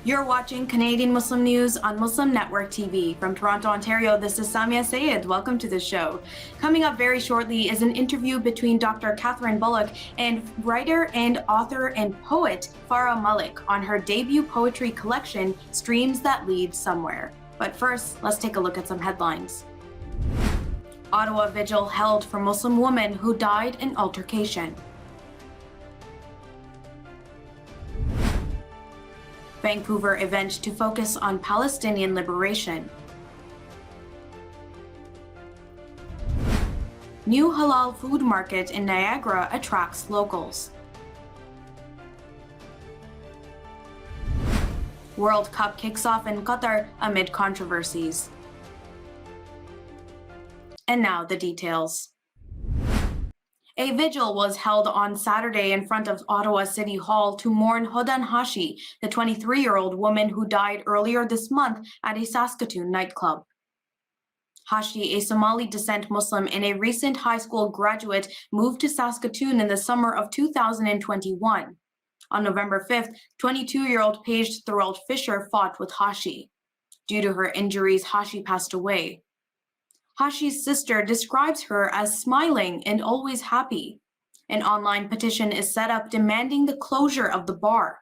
You're watching Canadian Muslim News on Muslim Network TV. From Toronto, Ontario, this is Samia Sayed. Welcome to the show. Coming up very shortly is an interview between Dr. Catherine Bullock and writer and author and poet Fareh Malik on her debut poetry collection, Streams That Lead Somewhere. But first, let's take a look at some headlines. Ottawa Vigil held for Muslim woman who died in altercation. Vancouver event to focus on Palestinian liberation. New Halal food market in Niagara attracts locals. World Cup kicks off in Qatar amid controversies. And now the details. A vigil was held on Saturday in front of Ottawa City Hall to mourn Hodan Hashi, the 23-year-old woman who died earlier this month at a Saskatoon nightclub. Hashi, a Somali descent Muslim and a recent high school graduate, moved to Saskatoon in the summer of 2021. On November 5th, 22-year-old Paige Thorold Fisher fought with Hashi. Due to her injuries, Hashi passed away. Hashi's sister describes her as smiling and always happy. An online petition is set up demanding the closure of the bar.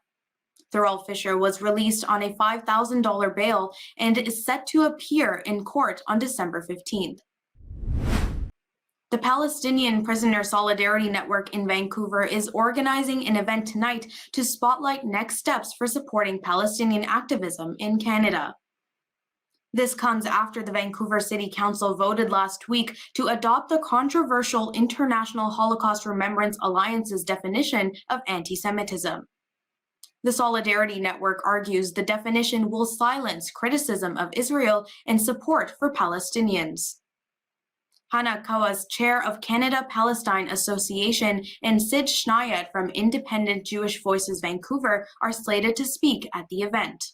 Thorold Fisher was released on a $5,000 bail and is set to appear in court on December 15th. The Palestinian Prisoner Solidarity Network in Vancouver is organizing an event tonight to spotlight next steps for supporting Palestinian activism in Canada. This comes after the Vancouver City Council voted last week to adopt the controversial International Holocaust Remembrance Alliance's definition of anti-Semitism. The Solidarity Network argues the definition will silence criticism of Israel and support for Palestinians. Hannah Kawas, chair of Canada-Palestine Association, and Sid Schneiert from Independent Jewish Voices Vancouver are slated to speak at the event.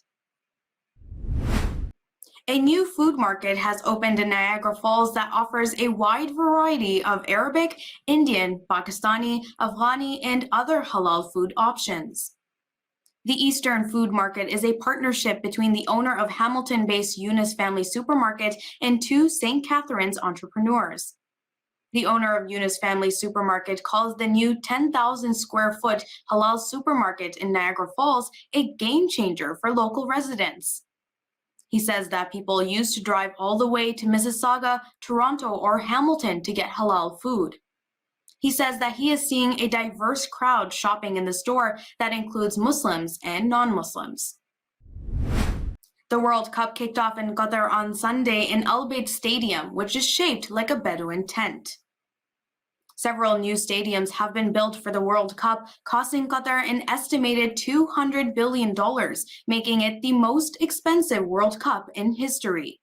A new food market has opened in Niagara Falls that offers a wide variety of Arabic, Indian, Pakistani, Afghani, and other halal food options. The Eastern Food Market is a partnership between the owner of Hamilton-based Eunice Family Supermarket and two St. Catharines entrepreneurs. The owner of Eunice Family Supermarket calls the new 10,000 square foot halal supermarket in Niagara Falls a game changer for local residents. He says that people used to drive all the way to Mississauga, Toronto, or Hamilton to get halal food. He says that he is seeing a diverse crowd shopping in the store that includes Muslims and non-Muslims. The World Cup kicked off in Qatar on Sunday in Al Bayt Stadium, which is shaped like a Bedouin tent. Several new stadiums have been built for the World Cup, costing Qatar an estimated $200 billion, making it the most expensive World Cup in history.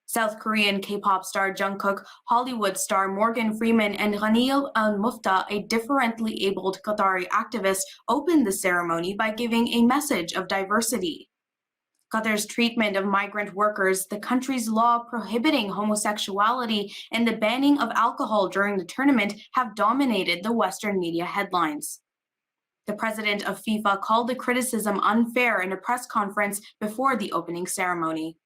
South Korean K-pop star Jungkook, Hollywood star Morgan Freeman, and Ghanil Al-Mufta, a differently abled Qatari activist, opened the ceremony by giving a message of diversity. Qatar's treatment of migrant workers, the country's law prohibiting homosexuality, and the banning of alcohol during the tournament have dominated the Western media headlines. The president of FIFA called the criticism unfair in a press conference before the opening ceremony.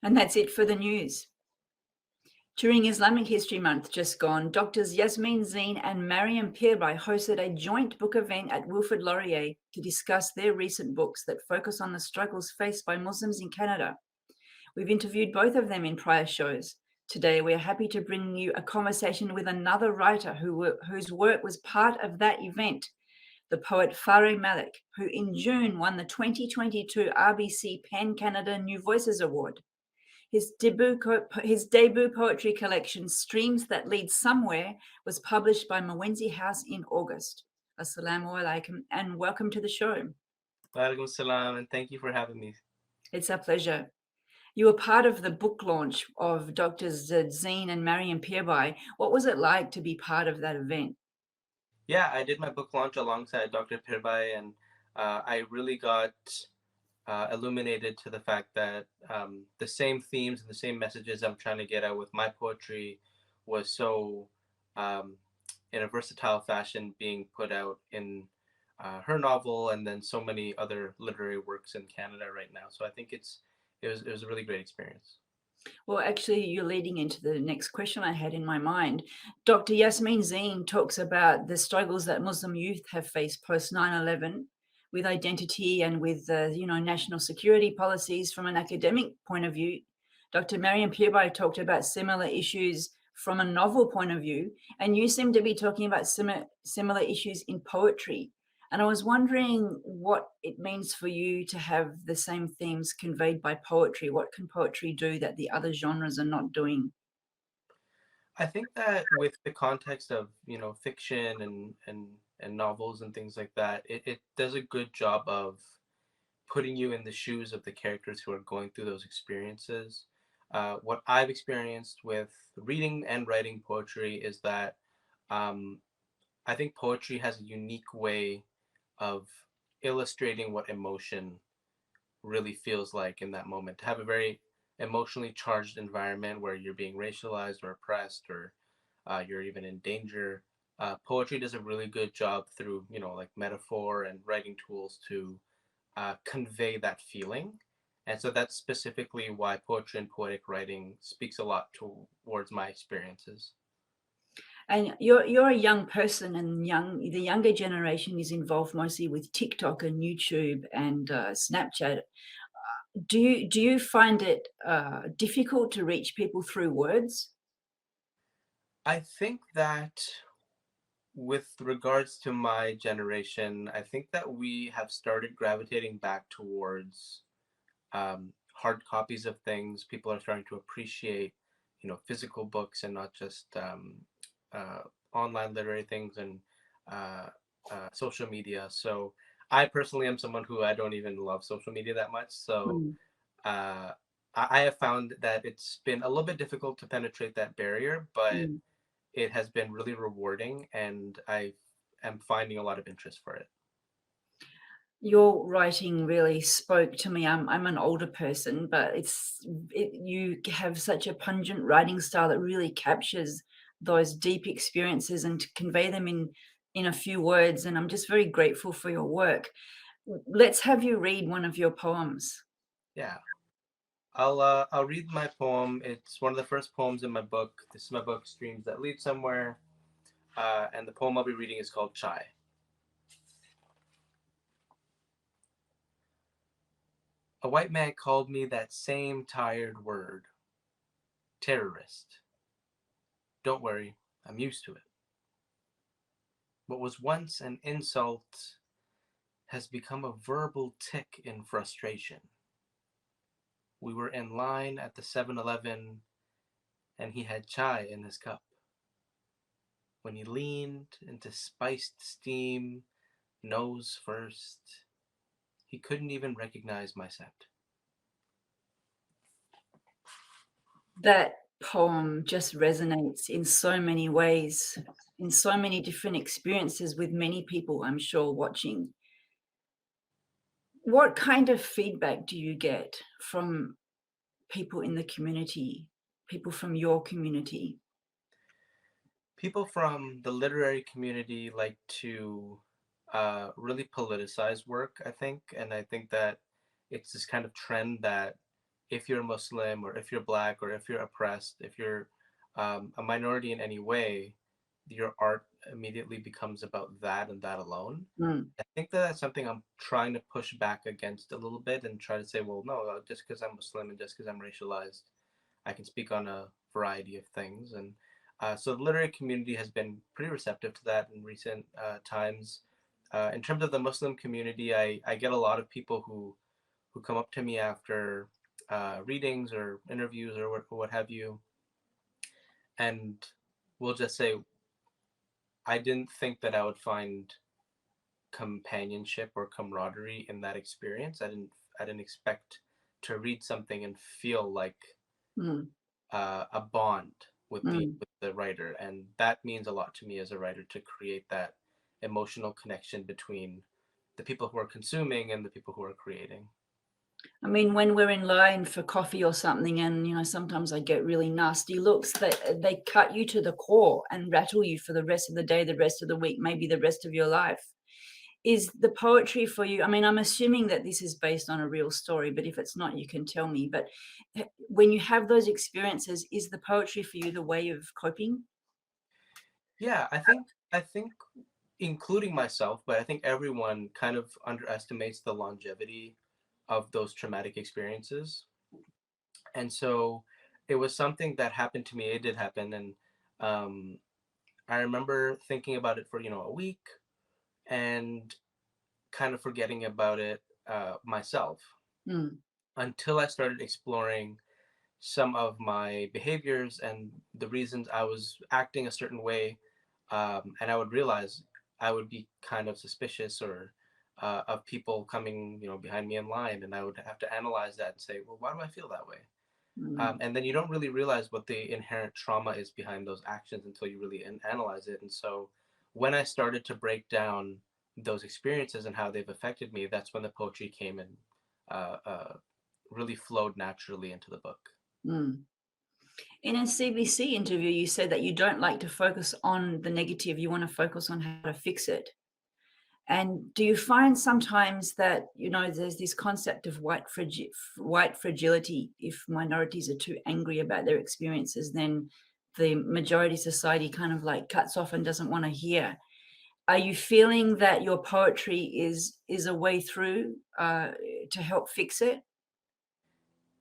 And that's it for the news. During Islamic History Month just gone, Doctors Yasmin Zine and Mariam Pirbhai hosted a joint book event at Wilfrid Laurier to discuss their recent books that focus on the struggles faced by Muslims in Canada. We've interviewed both of them in prior shows. Today, we are happy to bring you a conversation with another writer whose work was part of that event, the poet Fareh Malik, who in June won the 2022 RBC Pan Canada New Voices Award. His debut poetry collection, Streams That Lead Somewhere, was published by Mawenzi House in August. Assalamu alaikum and welcome to the show. Walaikum salam, and thank you for having me. It's a pleasure. You were part of the book launch of Drs. Zine and Mariam Pirbhai. What was it like to be part of that event? Yeah, I did my book launch alongside Dr. Pirbhai, and I really got illuminated to the fact that the same themes and the same messages I'm trying to get out with my poetry was so in a versatile fashion being put out in her novel, and then so many other literary works in Canada right now. So I think it was a really great experience. Well, actually, you're leading into the next question I had in my mind. Dr. Yasmin Zine talks about the struggles that Muslim youth have faced post 9/11 with identity and with national security policies from an academic point of view. Dr. Mariam Pirbai talked about similar issues from a novel point of view, and you seem to be talking about similar issues in poetry. And I was wondering what it means for you to have the same themes conveyed by poetry. What can poetry do that the other genres are not doing? I think that with the context of, fiction and novels and things like that, it does a good job of putting you in the shoes of the characters who are going through those experiences. What I've experienced with reading and writing poetry is that um, I think poetry has a unique way of illustrating what emotion really feels like in that moment. To have a very emotionally charged environment where you're being racialized or oppressed, or you're even in danger. Poetry does a really good job through, like metaphor and writing tools to convey that feeling. And so that's specifically why poetry and poetic writing speaks a lot towards my experiences. And you're a young person, and the younger generation is involved mostly with TikTok and YouTube and Snapchat. Do you find it difficult to reach people through words? I think that with regards to my generation, I think that we have started gravitating back towards hard copies of things. People are starting to appreciate, physical books and not just uh, online literary things and uh, social media. So I personally am someone who I don't even love social media that much. So Mm. uh, I have found that it's been a little bit difficult to penetrate that barrier, but Mm. it has been really rewarding, and I am finding a lot of interest for it. Your writing really spoke to me. I'm an older person, but you have such a pungent writing style that really captures those deep experiences and to convey them in a few words. And I'm just very grateful for your work. Let's have you read one of your poems. Yeah. I'll read my poem. It's one of the first poems in my book. This is my book, Streams That Lead Somewhere, and the poem I'll be reading is called Chai. A white man called me that same tired word, terrorist. Don't worry, I'm used to it. What was once an insult has become a verbal tick in frustration. We were in line at the 7-Eleven, and he had chai in his cup. When he leaned into spiced steam, nose first, he couldn't even recognize my scent. That poem just resonates in so many ways, in so many different experiences with many people, I'm sure, watching. What kind of feedback do you get from people in the community, people from your community? People from the literary community like to really politicize work, I think. And I think that it's this kind of trend that if you're Muslim, or if you're Black, or if you're oppressed, if you're a minority in any way, your art immediately becomes about that and that alone. Mm. I think that that's something I'm trying to push back against a little bit and try to say, well, no, just because I'm Muslim and just because I'm racialized, I can speak on a variety of things. And so the literary community has been pretty receptive to that in recent times. In terms of the Muslim community, I get a lot of people who come up to me after readings or interviews or what have you, and will just say, I didn't think that I would find companionship or camaraderie in that experience. I didn't expect to read something and feel like Mm. a bond with the Mm. with the writer, and that means a lot to me as a writer, to create that emotional connection between the people who are consuming and the people who are creating. I mean, when we're in line for coffee or something, and sometimes I get really nasty looks, they cut you to the core and rattle you for the rest of the day, the rest of the week, maybe the rest of your life. is the poetry for you, I mean, I'm assuming that this is based on a real story, but if it's not, you can tell me. But when you have those experiences, is the poetry for you the way of coping? Yeah, I think including myself, but I think everyone kind of underestimates the longevity of those traumatic experiences. And so it was something that happened to me. It did happen, and um, I remember thinking about it for a week and kind of forgetting about it myself Mm, until I started exploring some of my behaviors and the reasons I was acting a certain way. And I would realize I would be kind of suspicious or of people coming, behind me in line, and I would have to analyze that and say, well, why do I feel that way? mm. And then you don't really realize what the inherent trauma is behind those actions until you really analyze it. And so when I started to break down those experiences and how they've affected me, that's when the poetry came and uh, uh, really flowed naturally into the book. Mm. In a CBC interview, you said that you don't like to focus on the negative, you want to focus on how to fix it. And do you find sometimes that, there's this concept of white fragility? If minorities are too angry about their experiences, then the majority society kind of like cuts off and doesn't want to hear. Are you feeling that your poetry is a way through to help fix it?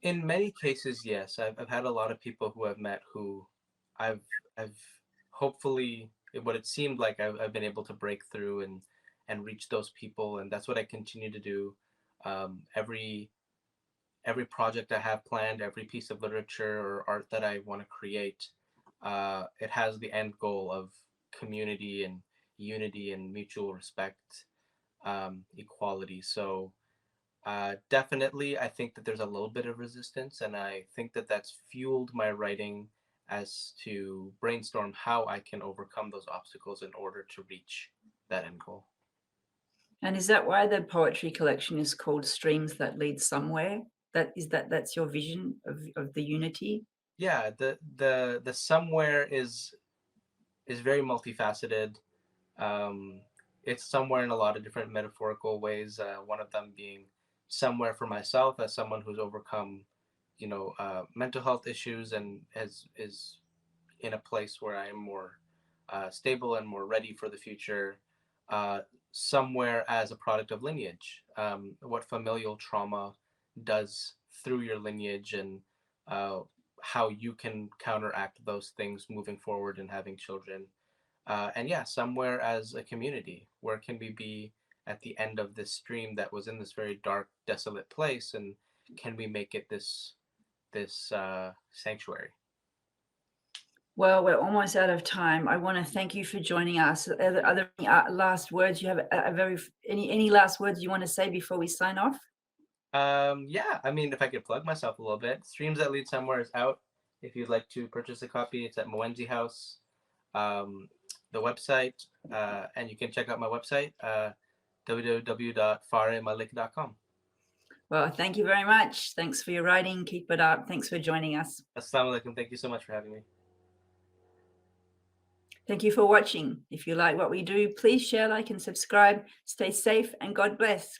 In many cases, yes. I've had a lot of people who I've met who I've hopefully what it seemed like I've been able to break through and reach those people, and that's what I continue to do. Every project I have planned, every piece of literature or art that I want to create, it has the end goal of community and unity and mutual respect, equality. So definitely, I think that there's a little bit of resistance, and I think that that's fueled my writing as to brainstorm how I can overcome those obstacles in order to reach that end goal. And is that why the poetry collection is called Streams That Lead Somewhere? That's your vision of the unity? Yeah, the somewhere is very multifaceted. Um, it's somewhere in a lot of different metaphorical ways. One of them being somewhere for myself as someone who's overcome, mental health issues and is in a place where I am more stable and more ready for the future. Uh, Somewhere as a product of lineage, what familial trauma does through your lineage and uh, how you can counteract those things moving forward and having children. And yeah, somewhere as a community, where can we be at the end of this stream that was in this very dark, desolate place, and can we make it this sanctuary? Well, we're almost out of time. I want to thank you for joining us. Are there any last words you have? Any last words you want to say before we sign off? Yeah, I mean, if I could plug myself a little bit, Streams That Lead Somewhere is out. If you'd like to purchase a copy, it's at Moenzi House, the website, and you can check out my website, www.farehmalik.com. Well, thank you very much. Thanks for your writing. Keep it up. Thanks for joining us. Assalamu alaikum. Thank you so much for having me. Thank you for watching. If you like what we do, please share, like, and subscribe. Stay safe and God bless.